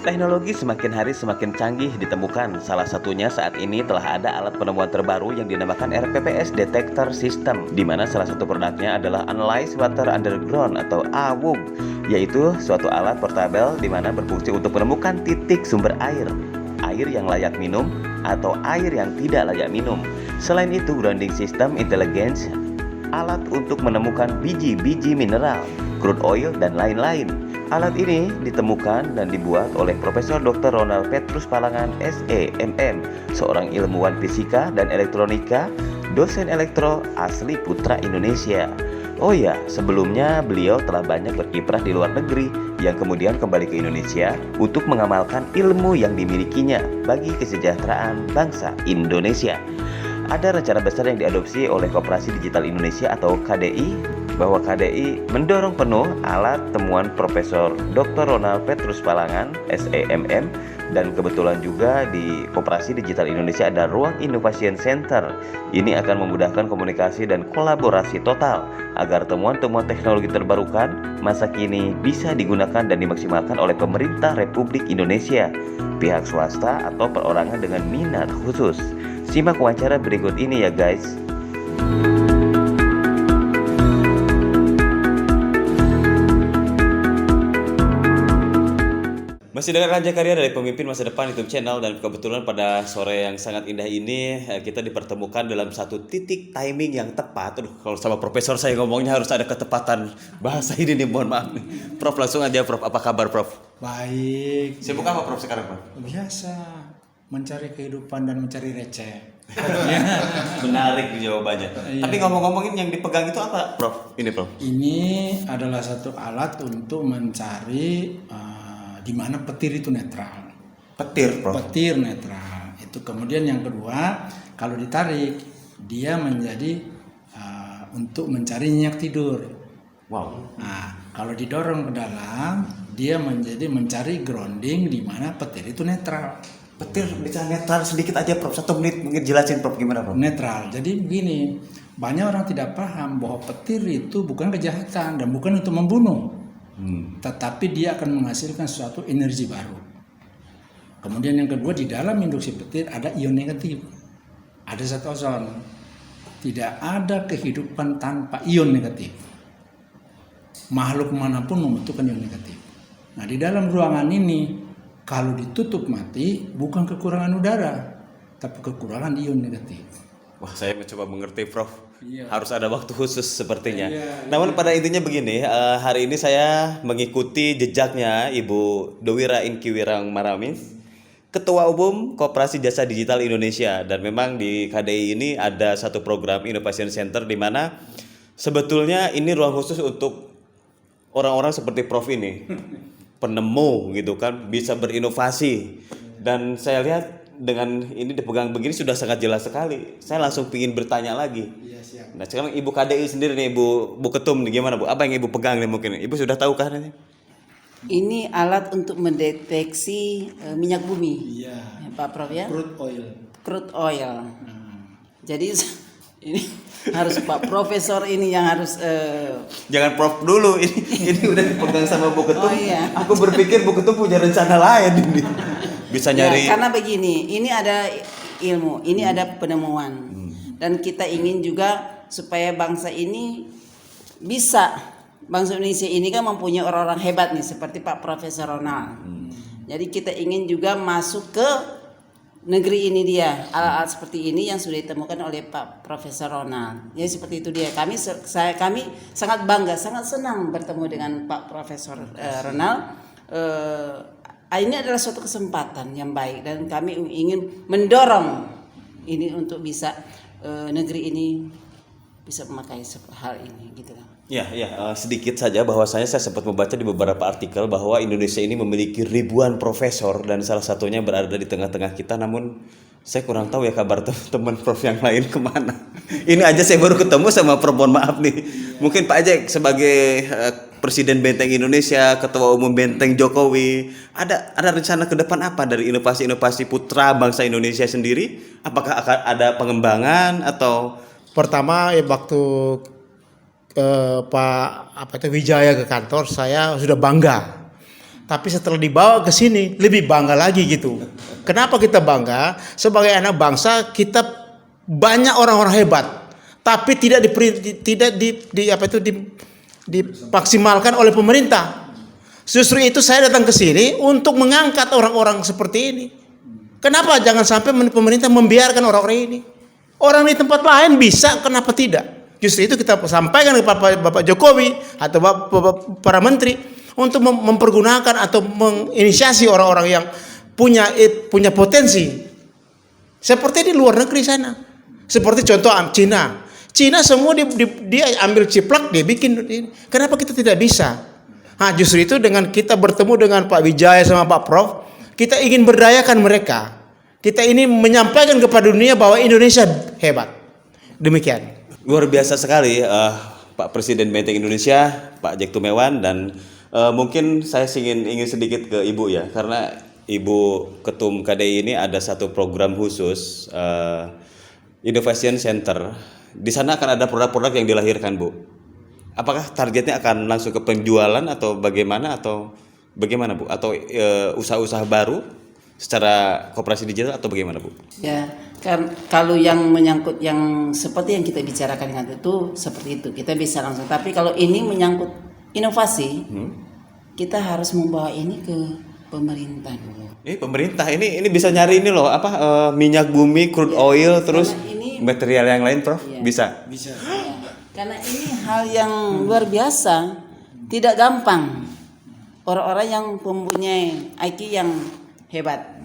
Teknologi semakin hari semakin canggih ditemukan. Salah satunya saat ini telah ada alat penemuan terbaru yang dinamakan RPPS Detector System, di mana salah satu produknya adalah Analyze Water Underground atau AWUG, yaitu suatu alat portabel di mana berfungsi untuk menemukan titik sumber air yang layak minum atau air yang tidak layak minum. Selain itu, grounding system intelligence, alat untuk menemukan biji-biji mineral, crude oil, dan lain-lain. Alat ini ditemukan dan dibuat oleh Profesor Dr. Ronald Petrus Palangan SEMM, seorang ilmuwan fisika dan elektronika, dosen elektro asli Putra Indonesia. Oh ya, sebelumnya beliau telah banyak berkiprah di luar negeri yang kemudian kembali ke Indonesia untuk mengamalkan ilmu yang dimilikinya bagi kesejahteraan bangsa Indonesia. Ada rencana besar yang diadopsi oleh Koperasi Digital Indonesia atau KDI, bahwa KDI mendorong penuh alat temuan Profesor Dr. Ronald Petrus Palangan SEMM, dan kebetulan juga di Koperasi Digital Indonesia ada Ruang Innovation Center. Ini akan memudahkan komunikasi dan kolaborasi total agar temuan-temuan teknologi terbarukan masa kini bisa digunakan dan dimaksimalkan oleh pemerintah Republik Indonesia, pihak swasta atau perorangan dengan minat khusus. Simak wawancara berikut ini ya guys. Masih dengan Raja Karya dari Pemimpin Masa Depan YouTube channel, dan kebetulan pada sore yang sangat indah ini kita dipertemukan dalam satu titik timing yang tepat. Aduh, kalau sama profesor saya ngomongnya harus ada ketepatan bahasa ini nih, mohon maaf nih. Prof, langsung aja Prof, apa kabar Prof? Baik. Sibuk apa Prof sekarang Prof? Biasa mencari kehidupan dan mencari receh. Menarik jawabannya. Iya. Tapi ngomong-ngomongin yang dipegang itu apa Prof? Ini Prof? Ini adalah satu alat untuk mencari di mana petir itu netral. Petir Prof? Petir netral. Itu kemudian yang kedua, kalau ditarik dia menjadi untuk mencari nyenyak tidur. Wow. Nah, kalau didorong ke dalam, dia menjadi mencari grounding di mana petir itu netral. Petir bisa netral sedikit aja Prof, 1 menit mungkin jelasin Prof gimana Prof? Netral. Jadi begini, banyak orang tidak paham bahwa petir itu bukan kejahatan dan bukan untuk membunuh. Tetapi dia akan menghasilkan suatu energi baru. Kemudian yang kedua, di dalam induksi petir ada ion negatif, ada zat ozon. Tidak ada kehidupan tanpa ion negatif. Makhluk manapun membutuhkan ion negatif. Nah, di dalam ruangan ini kalau ditutup mati bukan kekurangan udara, tapi kekurangan ion negatif. Wah, saya mencoba mengerti Prof. Iya. Harus ada waktu khusus sepertinya. Iya. Namun pada intinya begini, hari ini saya mengikuti jejaknya Ibu Dowira Inkiwirang Maramis, Ketua Umum Koperasi Jasa Digital Indonesia. Dan memang di KDI ini ada satu program Innovation Center di mana sebetulnya ini ruang khusus untuk orang-orang seperti Prof ini. Penemu gitu kan, bisa berinovasi. Dan saya lihat dengan ini dipegang begini sudah sangat jelas sekali. Saya langsung ingin bertanya lagi. Iya, siap. Nah, sekarang Ibu KDI sendiri nih, Bu Ketum nih, gimana Bu? Apa yang Ibu pegang nih mungkin? Ibu sudah tahu kan ini? Ini alat untuk mendeteksi minyak bumi. Iya. Ya, Pak Prof ya? Crude oil. Crude oil. Jadi ini harus Pak Profesor ini yang harus Jangan Prof dulu, ini udah dipegang sama Bu Ketum. Oh, iya. Aku berpikir Bu Ketum punya rencana lain ini. Bisa nyari. Ya, karena begini, ini ada ilmu, ini ada penemuan. Dan kita ingin juga supaya bangsa ini bisa, bangsa Indonesia ini kan mempunyai orang-orang hebat nih seperti Pak Profesor Ronald. Jadi kita ingin juga masuk ke negeri ini dia, alat-alat seperti ini yang sudah ditemukan oleh Pak Profesor Ronald. Jadi seperti itu dia. Kami sangat bangga, sangat senang bertemu dengan Pak Profesor Ronald. Ini adalah suatu kesempatan yang baik dan kami ingin mendorong ini untuk bisa negeri ini bisa memakai hal ini gitu. Ya, sedikit saja bahwasanya saya sempat membaca di beberapa artikel bahwa Indonesia ini memiliki ribuan profesor dan salah satunya berada di tengah-tengah kita. Namun saya kurang tahu ya kabar teman Prof yang lain kemana. Ini aja saya baru ketemu sama Prof, mohon maaf nih. Mungkin Pak Ajek sebagai Presiden Benteng Indonesia, Ketua Umum Benteng Jokowi, ada rencana ke depan apa dari inovasi-inovasi putra bangsa Indonesia sendiri? Apakah akan ada pengembangan atau? Pertama ya waktu Pak Wijaya ke kantor, saya sudah bangga Tapi setelah dibawa ke sini lebih bangga lagi gitu. Kenapa kita bangga? Sebagai anak bangsa kita banyak orang-orang hebat, tapi tidak dimaksimalkan oleh pemerintah. Justru itu saya datang ke sini untuk mengangkat orang-orang seperti ini. Kenapa jangan sampai pemerintah membiarkan orang-orang ini? Orang di tempat lain bisa, kenapa tidak? Justru itu kita sampaikan kepada Bapak Jokowi atau Bapak para menteri untuk mempergunakan atau menginisiasi orang-orang yang punya potensi. Seperti di luar negeri sana. Seperti contoh Cina. Cina semua dia ambil ciplak, dia bikin. Kenapa kita tidak bisa? Nah, justru itu dengan kita bertemu dengan Pak Wijaya sama Pak Prof, kita ingin berdayakan mereka. Kita ini menyampaikan kepada dunia bahwa Indonesia hebat. Demikian. Luar biasa sekali Pak Presiden Benteng Indonesia, Pak Jack Tumewan, dan mungkin saya ingin sedikit ke Ibu ya, karena Ibu Ketum KDI ini ada satu program khusus Innovation Center. Di sana akan ada produk-produk yang dilahirkan, Bu. Apakah targetnya akan langsung ke penjualan atau bagaimana Bu? Atau usaha-usaha baru secara koperasi digital atau bagaimana, Bu? Ya, kan kalau yang menyangkut yang seperti yang kita bicarakan kan itu seperti itu, kita bisa langsung. Tapi kalau ini menyangkut inovasi, kita harus membawa ini ke pemerintah dulu. Pemerintah ini bisa nyari ini loh, minyak bumi, crude oil, terus material yang lain, Prof? Ya, bisa. Ya. Karena ini hal yang luar biasa, tidak gampang. Orang-orang yang mempunyai IQ yang hebat.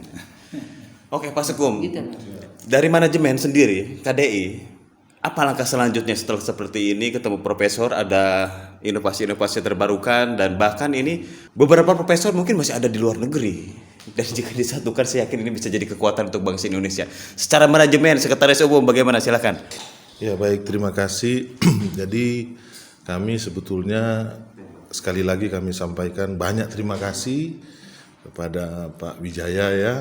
Oke, Pak Sekum. Gitu. Dari manajemen sendiri, KDI, apa langkah selanjutnya setelah seperti ini, ketemu profesor, ada inovasi-inovasi terbarukan, dan bahkan ini beberapa profesor mungkin masih ada di luar negeri. Dan jika disatukan, saya yakin ini bisa jadi kekuatan untuk bangsa Indonesia. Secara manajemen, Sekretaris Umum bagaimana? Silakan. Ya baik, terima kasih. Jadi kami sebetulnya sekali lagi kami sampaikan banyak terima kasih kepada Pak Wijaya ya,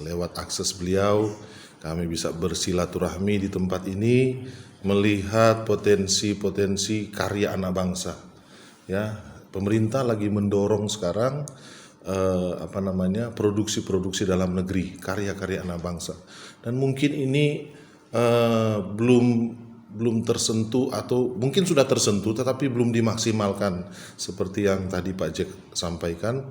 lewat akses beliau kami bisa bersilaturahmi di tempat ini, melihat potensi-potensi karya anak bangsa. Ya, pemerintah lagi mendorong sekarang produksi-produksi dalam negeri, karya-karya anak bangsa. Dan mungkin ini belum tersentuh atau mungkin sudah tersentuh tetapi belum dimaksimalkan seperti yang tadi Pak Jack sampaikan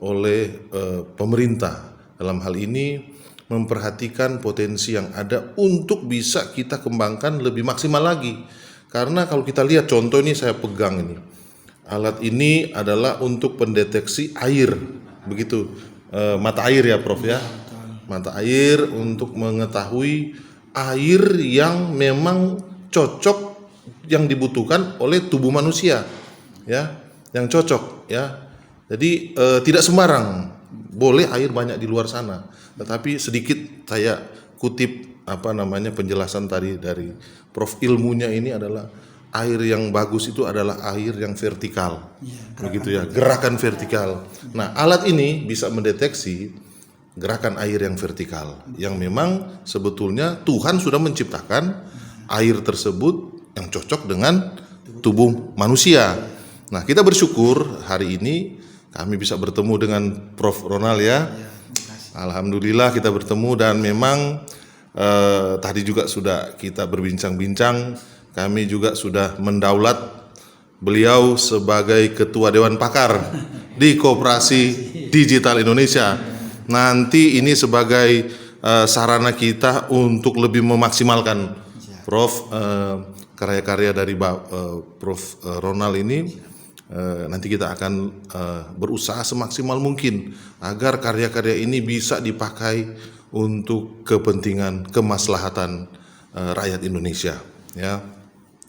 oleh pemerintah. Dalam hal ini memperhatikan potensi yang ada untuk bisa kita kembangkan lebih maksimal lagi. Karena kalau kita lihat contoh ini saya pegang ini. Alat ini adalah untuk pendeteksi air, begitu. Mata air ya Prof ya. Mata air untuk mengetahui air yang memang cocok yang dibutuhkan oleh tubuh manusia. Ya, yang cocok ya. Jadi tidak sembarang boleh air banyak di luar sana. Tetapi sedikit saya kutip penjelasan tadi dari Prof, ilmunya ini adalah air yang bagus itu adalah air yang vertikal. Begitu ya, gerakan vertikal. Nah, alat ini bisa mendeteksi gerakan air yang vertikal yang memang sebetulnya Tuhan sudah menciptakan air tersebut yang cocok dengan tubuh manusia. Nah, kita bersyukur hari ini kami bisa bertemu dengan Prof Ronald ya. Alhamdulillah kita bertemu dan memang tadi juga sudah kita berbincang-bincang, kami juga sudah mendaulat beliau sebagai Ketua Dewan Pakar di Koperasi Digital Indonesia. Nanti ini sebagai sarana kita untuk lebih memaksimalkan Prof karya-karya dari Prof Ronald ini. Nanti kita akan berusaha semaksimal mungkin agar karya-karya ini bisa dipakai untuk kepentingan kemaslahatan rakyat Indonesia ya.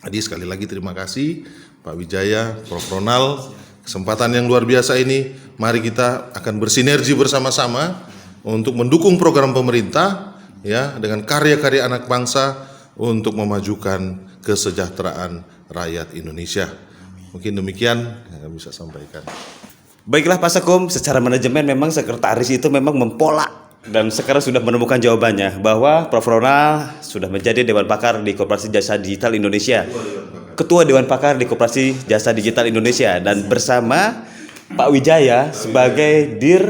Jadi sekali lagi terima kasih Pak Wijaya, Prof Ronald, kesempatan yang luar biasa ini. Mari kita akan bersinergi bersama-sama untuk mendukung program pemerintah ya dengan karya-karya anak bangsa untuk memajukan kesejahteraan rakyat Indonesia. Mungkin demikian yang bisa sampaikan. Baiklah Pak Sekum, secara manajemen memang sekretaris itu memang mempolak dan sekarang sudah menemukan jawabannya bahwa Prof Ronald sudah menjadi Dewan Pakar di Koperasi Jasa Digital Indonesia. Ketua Dewan Pakar di Koperasi Jasa Digital Indonesia dan bersama Pak Wijaya sebagai Dir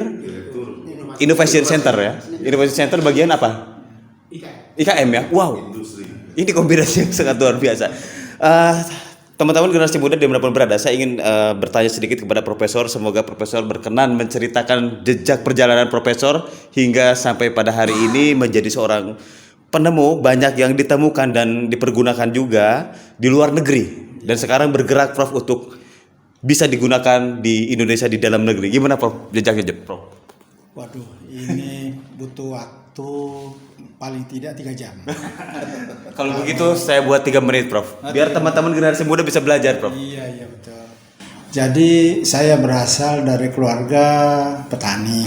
Innovation Center ya. Innovation Center bagian apa? IKM ya. Wow. Ini kombinasi yang sangat luar biasa. Teman-teman generasi muda dimanapun berada, saya ingin bertanya sedikit kepada Profesor. Semoga Profesor berkenan menceritakan jejak perjalanan Profesor hingga sampai pada hari ini menjadi seorang penemu. Banyak yang ditemukan dan dipergunakan juga di luar negeri. Dan sekarang bergerak Prof untuk bisa digunakan di Indonesia, di dalam negeri. Gimana Prof jejaknya Prof? Waduh, ini butuh waktu paling tidak 3 jam. Kalau begitu saya buat 3 menit Prof. Biar teman-teman generasi muda bisa belajar Prof. Iya betul. Jadi saya berasal dari keluarga petani.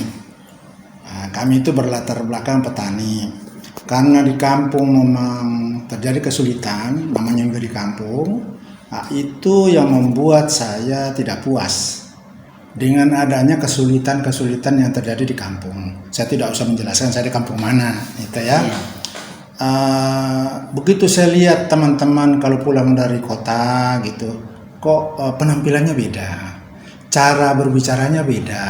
Nah, kami itu berlatar belakang petani. Karena di kampung memang terjadi kesulitan, namanya juga di kampung. Nah, itu yang membuat saya tidak puas dengan adanya kesulitan-kesulitan yang terjadi di kampung. Saya tidak usah menjelaskan saya di kampung mana, gitu ya. Begitu saya lihat teman-teman kalau pulang dari kota gitu, kok penampilannya beda, cara berbicaranya beda,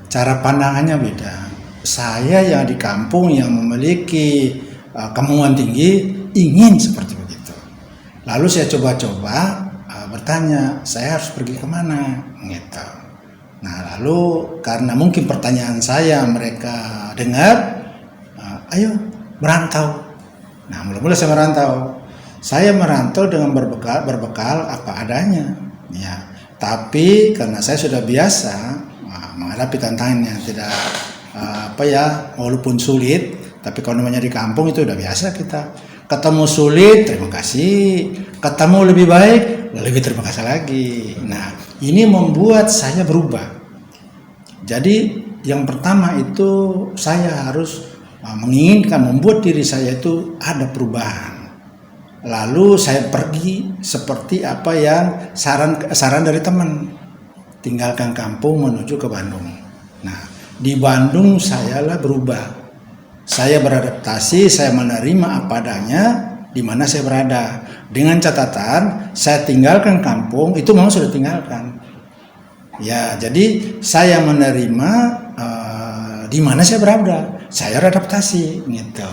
cara pandangannya beda. Saya yang di kampung yang memiliki kemauan tinggi ingin seperti begitu. Lalu saya coba-coba bertanya, saya harus pergi kemana, gitu. Nah lalu karena mungkin pertanyaan saya mereka dengar, ayo merantau. Nah mulai saya merantau. Saya merantau dengan berbekal apa adanya. Ya. Tapi karena saya sudah biasa menghadapi tantangan yang tidak walaupun sulit, tapi kalau namanya di kampung itu udah biasa kita. Ketemu sulit, terima kasih. Ketemu lebih baik, lebih terima kasih lagi. Nah, ini membuat saya berubah. Jadi yang pertama itu saya harus menginginkan membuat diri saya itu ada perubahan. Lalu saya pergi seperti apa yang saran dari teman. Tinggalkan kampung menuju ke Bandung. Nah, di Bandung sayalah berubah. Saya beradaptasi, saya menerima apa adanya di mana saya berada. Dengan catatan, saya tinggalkan kampung, itu memang sudah tinggalkan. Ya, jadi saya menerima di mana saya berada. Saya beradaptasi, gitu.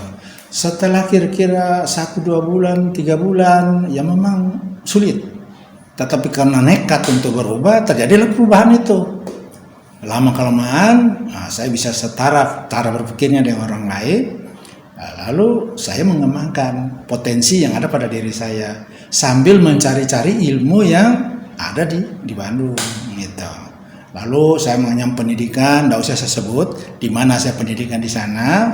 Setelah kira-kira 1-2 bulan, 3 bulan, ya memang sulit. Tetapi karena nekat untuk berubah, terjadilah perubahan itu. Lama-kelamaan, saya bisa setara berpikirnya dengan orang lain. Lalu saya mengembangkan potensi yang ada pada diri saya sambil mencari-cari ilmu yang ada di Bandung, gitu. Lalu saya mengenyam pendidikan, tidak usah saya sebut di mana saya pendidikan di sana.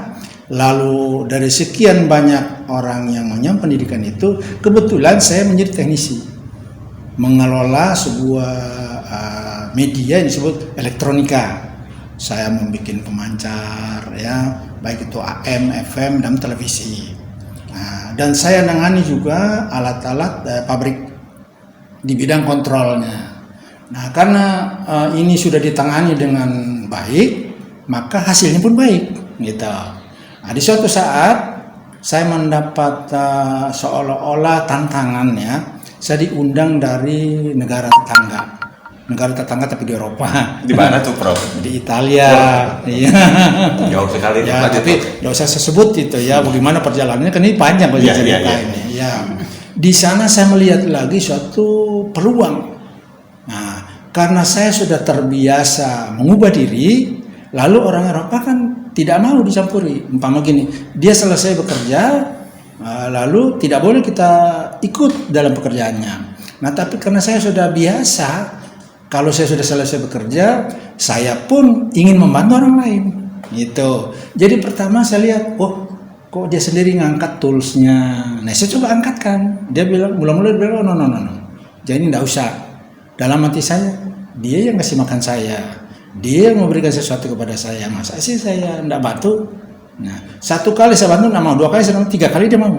Lalu dari sekian banyak orang yang mengenyam pendidikan itu, kebetulan saya menjadi teknisi, mengelola sebuah media yang disebut elektronika. Saya membuat pemancar, ya, baik itu AM, FM, dan televisi. Nah, dan saya menangani juga alat-alat pabrik di bidang kontrolnya. Nah, karena ini sudah ditangani dengan baik, maka hasilnya pun baik, gitu. Nah, di suatu saat saya mendapat seolah-olah tantangannya, saya diundang dari negara tetangga tapi di Eropa. Di mana tuh Prof? Di Italia. Iya. Jauh sekali. Ya, tapi nggak usah saya sebut itu ya. Bagaimana perjalanannya, kan ini panjang cerita ini. Ya. Di sana saya melihat lagi suatu peluang. Nah, karena saya sudah terbiasa mengubah diri, lalu orang Eropa kan tidak mau dicampuri. Umpama gini, dia selesai bekerja, lalu tidak boleh kita ikut dalam pekerjaannya. Nah, tapi karena saya sudah biasa, kalau saya sudah selesai bekerja, saya pun ingin membantu orang lain, gitu. Jadi pertama saya lihat, oh, kok dia sendiri ngangkat toolsnya. Nah, saya coba angkatkan. Dia bilang, mula-mula dia bilang, no. Jadi tidak usah. Dalam hati saya, dia yang kasih makan saya, dia yang memberikan sesuatu kepada saya. Masa sih saya tidak bantu? Nah, 1 kali saya bantu, tidak mau. 2 kali saya bantu, 3 kali dia mau.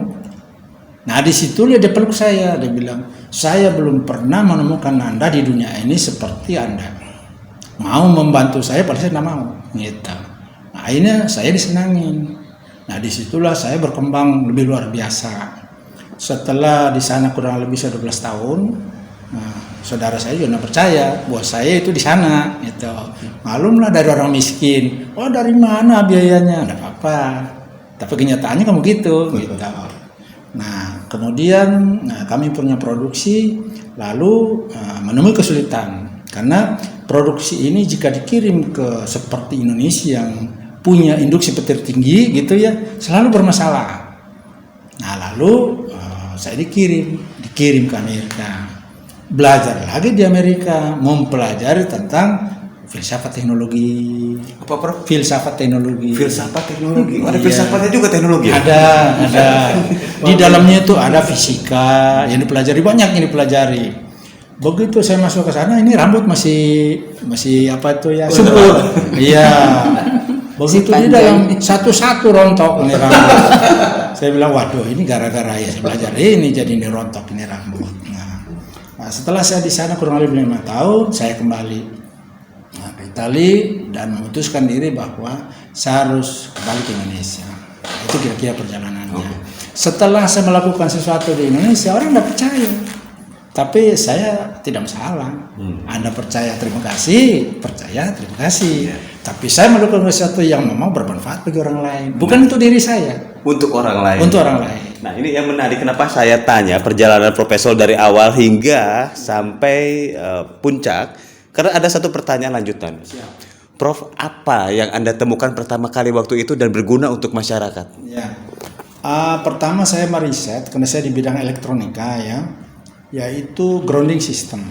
Nah, di situ dia peluk saya. Dia bilang, saya belum pernah menemukan Anda di dunia ini seperti Anda. Mau membantu saya, padahal saya tidak mau. Gitu. Nah, akhirnya saya disenangin. Nah, disitulah saya berkembang lebih luar biasa. Setelah di sana kurang lebih 12 tahun, nah, saudara saya juga nggak percaya bahwa saya itu di sana gitu. Malumlah dari orang miskin. Oh dari mana biayanya? Nggak apa-apa. Tapi kenyataannya kamu gitu. Nah kemudian kami punya produksi, lalu menemui kesulitan karena produksi ini jika dikirim ke seperti Indonesia yang punya induksi petir tinggi gitu ya, selalu bermasalah. Nah lalu saya dikirim ke Amerika. Belajar lagi di Amerika, mempelajari tentang filsafat teknologi. Apa, Prof? Filsafat teknologi. Filsafat teknologi. Ada Iya. filsafatnya juga teknologi. Ada. Di dalamnya itu ada fisika yang dipelajari, banyak yang dipelajari. Begitu saya masuk ke sana, ini rambut masih apa itu ya? Subur. Iya. Begitu di dalam satu-satu rontok ini rambut. Saya bilang, waduh, ini gara-gara ya saya belajar ini jadi ini rontok ini rambut. Nah, setelah saya di sana kurang lebih 5 tahun, saya kembali ke Italia dan memutuskan diri bahwa saya harus kembali ke Indonesia. Itu kira-kira perjalanannya. Setelah saya melakukan sesuatu di Indonesia, orang tidak percaya. Tapi saya tidak masalah. Anda percaya, terima kasih. Percaya, terima kasih. Tapi saya melakukan sesuatu yang memang bermanfaat bagi orang lain. Bukan untuk diri saya. Untuk orang lain. Untuk orang lain. Nah ini yang menarik, kenapa saya tanya perjalanan Profesor dari awal hingga sampai puncak, karena ada satu pertanyaan lanjutan. Prof, apa yang Anda temukan pertama kali waktu itu dan berguna untuk masyarakat? Ya. Pertama saya meriset karena saya di bidang elektronika ya, yaitu grounding system.